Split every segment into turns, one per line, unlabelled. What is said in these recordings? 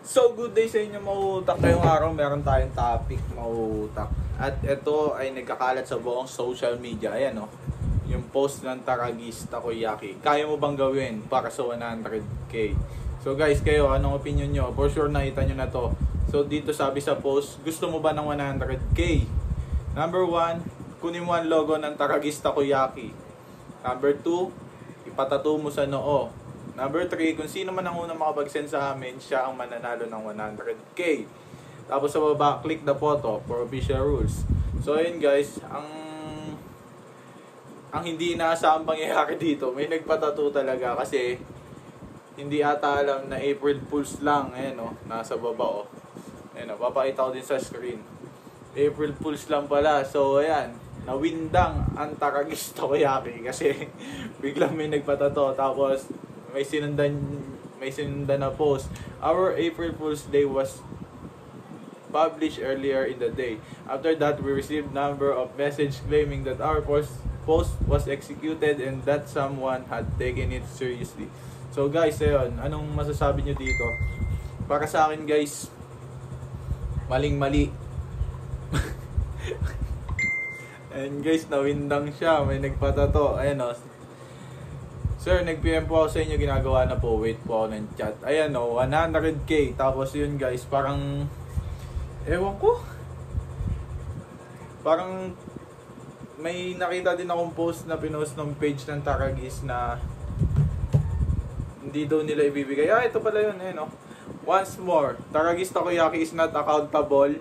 So, good day sa inyo mauutak. Ngayong araw meron tayong topic mauutak. At ito ay nagkakalat sa buong social media. Ayan o, yung post ng Taragis Takoyaki. Kaya mo bang gawin para sa 100k? So guys, kayo, anong opinion nyo? For sure nakita nyo na to. So dito sabi sa post, gusto mo ba ng 100k? Number 1, kunin mo ang logo ng Taragis Takoyaki. Number 2, ipatato mo sa noo. Number 3, kung sino man ang unang makapag-send sa amin, siya ang mananalo ng 100k. Tapos sa baba, click the photo for official rules. So ayun guys, ang hindi inaasahang pangyayari dito, may nagpatato talaga kasi hindi ata alam na April Fools lang. Ayan o, nasa baba o. Ayan o, papakita ko din sa screen. April Fools lang pala. So ayan, nawindang ang Taragis Takoyaki kasi biglang may nagpatato. Tapos may sinundan na post. Our April Fool's Day was published earlier in the day. After that, we received number of messages claiming that our post was executed and that someone had taken it seriously. So guys, ayun, anong masasabi nyo dito? Para sa akin guys, maling-mali. And guys, nawindang siya, may nagpatato. Ayan o. Sir, nag-PM po ako sa inyo, ginagawa na po. Wait po ako ng chat. Ayan o, 100k. Tapos yun guys, parang ewan ko. Parang may nakita din akong post na pinost ng page ng Taragis na hindi daw nila ibibigay. Ito pala yun, eh, no? Once more, Taragis Takoyaki is not accountable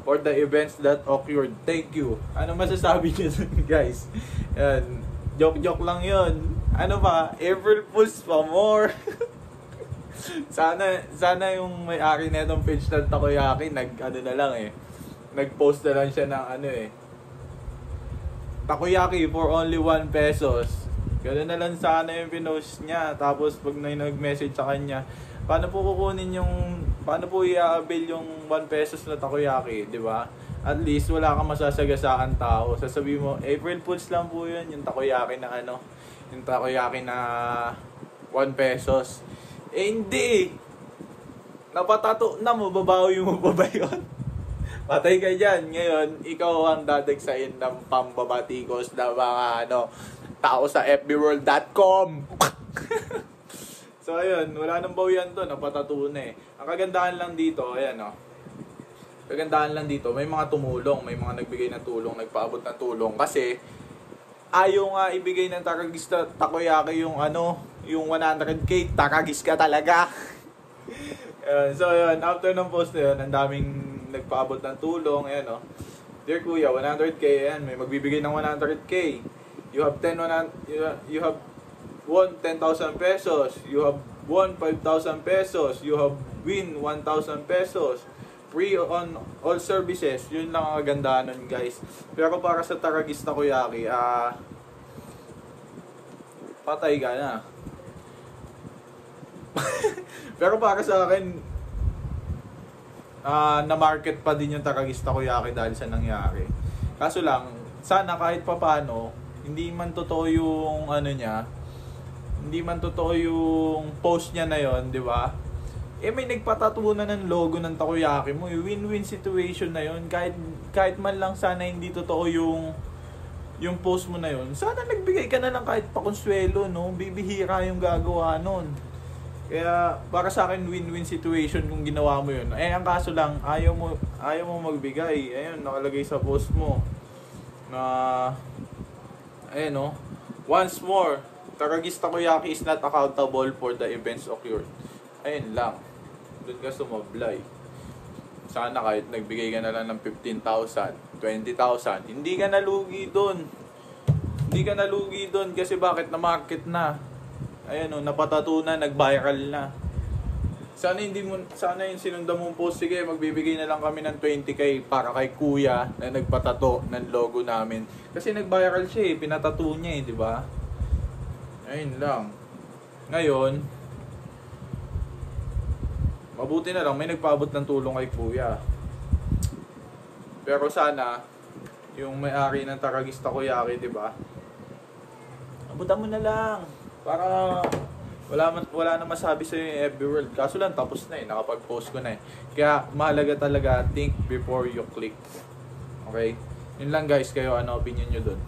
for the events that occurred. Thank you. Ano masasabi niyo guys? Yan. Joke-joke lang yun. Ano ba? April Fools pa more. sana yung may-ari na itong page ng Takoyaki nag-post na lang siya ng Takoyaki for only 1 pesos. Ganoon na lang sana yung pinost niya. Tapos pag nag-message sa kanya, paano po i-avail yung 1 pesos na Takoyaki, di ba? At least wala kang masasagasaan tao. Sasabihin mo, April Fools lang po yun, yung Takoyaki na yung Takoyaki na 1 pesos. Eh hindi! Napatato na mo, babawi mo pa ba yun? Patay ka dyan. Ngayon, ikaw ang dadagsain ng pambabatikos na mga tao sa fbworld.com. So ayun, wala nang bawian to, napatato na eh. Ang kagandahan lang dito, ayan o. Kagandahan lang dito, may mga tumulong, may mga nagbigay ng tulong, nagpaabot ng tulong. Kasi, ayaw nga ibigay ng Taragis Takoyaki yung yung 100k, Taragis ka talaga. So yun, after ng post na yun, ang daming nagpaabot ng tulong. Ayan o, dear kuya, 100k, ayan, may magbibigay ng 100k. You have won 10,000 pesos. You have won 5,000 pesos. You have win 1,000 pesos. Free on all services. Yun lang ang kagandahan nun guys. Pero para sa Taragis Takoyaki, patay ka na. Pero para sa akin, na-market pa din yung Taragis Takoyaki dahil sa nangyari. Kaso lang, sana kahit papano, hindi man totoo yung hindi man totoo yung post niya na yon, di ba? Eh may nagpatato na ng logo ng Takoyaki mo, win-win situation na yon. Kahit man lang sana hindi totoo yung post mo na yon. Sana nagbigay ka na lang kahit pakonsuelo, no? Bibihira yung gagawa nun. Kaya para sa akin win-win situation kung ginawa mo yun. Eh ang kaso lang, ayaw mo magbigay. Ayun, nakalagay sa post mo na ayun no. Once more, Taragis Takoyaki is not accountable for the events occurred. Ayun lang. Doon ka sumablay. Sana kahit nagbigay ka na lang ng 15,000, 20,000, hindi ka nalugi doon. Hindi ka nalugi doon kasi bakit na-market na. Ayun o, napatato na, nag-viral na. Sana yung sinundan mong post, sige, magbibigay na lang kami ng 20k para kay kuya na nagpatato ng logo namin. Kasi nag-viral siya eh, pinatato niya eh, di ba? Ayun lang. Ngayon, mabuti na lang may nagpaabot ng tulong kay kuya. Pero sana yung may-ari ng Taragis Takoyaki, di ba? Abutan mo na lang para Wala na masabi sa yung FB World. Kaso lang, tapos na eh. Nakapag-post ko na eh. Kaya, mahalaga talaga, think before you click. Okay? Yun lang guys, kayo, ano opinion nyo dun?